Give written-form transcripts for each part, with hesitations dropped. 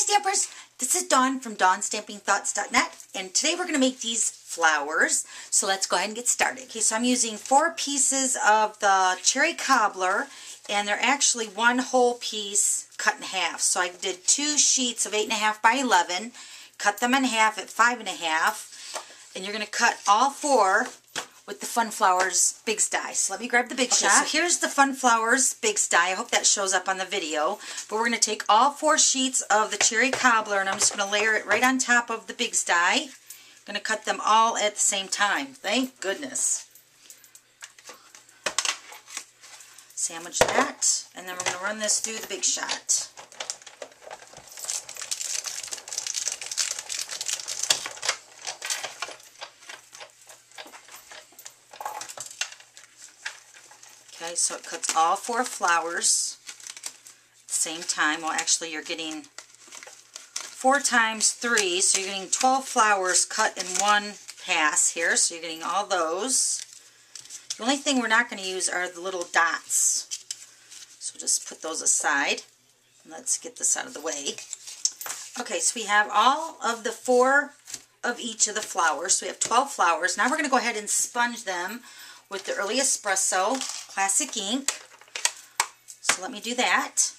Stampers, this is Dawn from DawnStampingThoughts.net, and today we're going to make these flowers. So let's go ahead and get started. Okay, so I'm using 4 pieces of the cherry cobbler, and they're actually one whole piece cut in half. So I did 2 sheets of 8.5 by 11, cut them in half at 5.5, and you're going to cut all 4 with the Fun Flowers Big Die. So let me grab the big shot. So here's the Fun Flowers Big Die. I hope that shows up on the video. But we're going to take all 4 sheets of the cherry cobbler, and I'm just going to layer it right on top of the Big Die. I'm going to cut them all at the same time. Thank goodness. Sandwich that, and then we're going to run this through the big shot. Okay, so it cuts all 4 flowers at the same time. Well, actually, you're getting 4 times 3, so you're getting 12 flowers cut in one pass here. So you're getting all those. The only thing we're not going to use are the little dots. So just put those aside. Let's get this out of the way. Okay, so we have all of the 4 of each of the flowers. So we have 12 flowers. Now we're going to go ahead and sponge them with the Early Espresso Classic ink. So let me do that.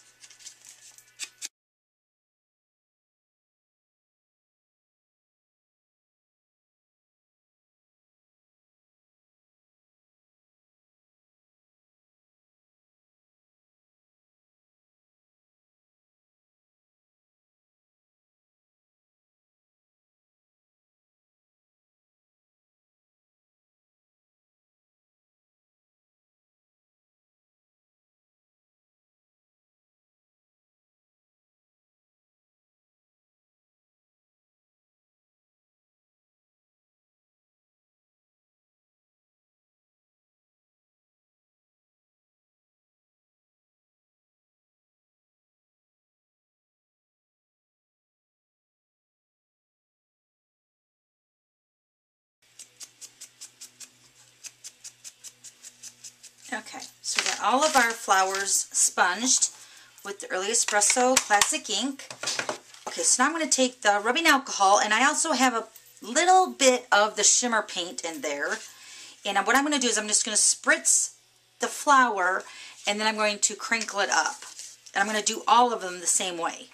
Okay, so we got all of our flowers sponged with the Early Espresso Classic ink. Okay, so now I'm going to take the rubbing alcohol, and I also have a little bit of the shimmer paint in there. And what I'm going to do is I'm just going to spritz the flower, and then I'm going to crinkle it up. And I'm going to do all of them the same way.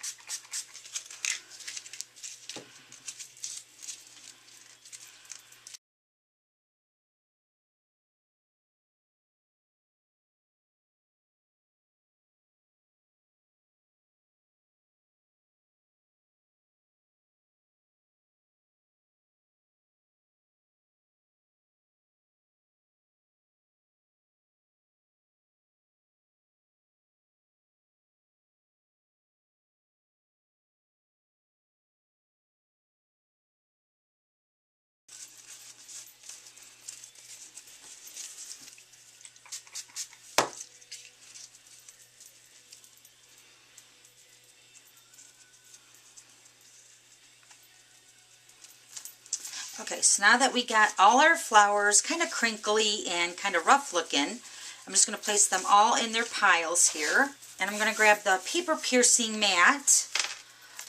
Okay, so now that we got all our flowers kind of crinkly and kind of rough looking, I'm just going to place them all in their piles here. And I'm going to grab the paper piercing mat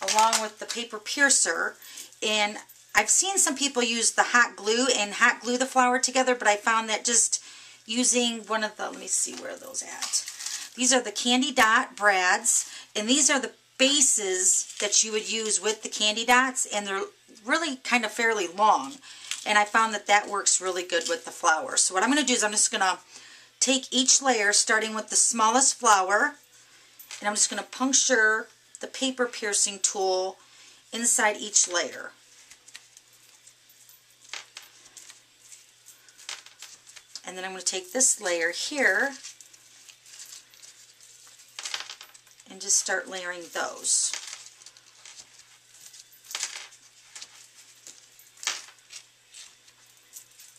along with the paper piercer. And I've seen some people use the hot glue and hot glue the flower together, but I found that just using one of the, let me see where are those at. These are the Candy Dot brads, and these are the bases that you would use with the candy dots, and they're really kind of fairly long, and I found that that works really good with the flower. So what I'm going to do is I'm just going to take each layer starting with the smallest flower, and I'm just going to puncture the paper piercing tool inside each layer. And then I'm going to take this layer here and just start layering those.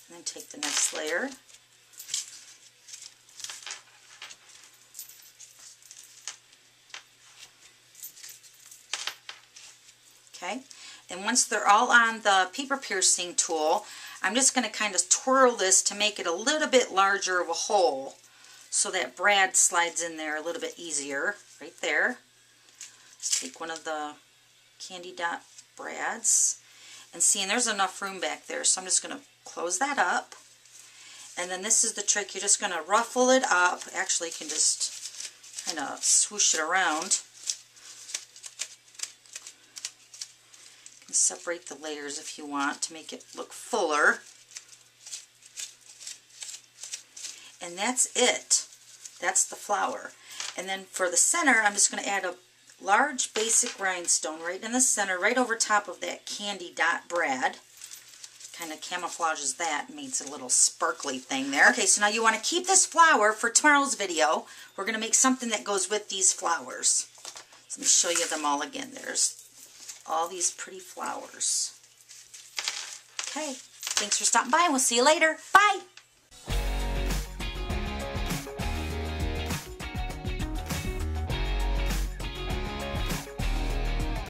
And then take the next layer. Okay, and once they're all on the paper piercing tool, I'm just going to kind of twirl this to make it a little bit larger of a hole so that brad slides in there a little bit easier, right there. Let's take one of the candy dot brads. And see, and there's enough room back there, so I'm just going to close that up. And then this is the trick. You're just going to ruffle it up. Actually, you can just kind of swoosh it around. You can separate the layers if you want to make it look fuller. And that's it. That's the flower. And then for the center, I'm just going to add a large basic rhinestone right in the center, right over top of that candy dot brad. Kind of camouflages that, makes a little sparkly thing there. Okay, so now you want to keep this flower for tomorrow's video. We're going to make something that goes with these flowers. So let me show you them all again. There's all these pretty flowers. Okay, thanks for stopping by, and we'll see you later. Bye!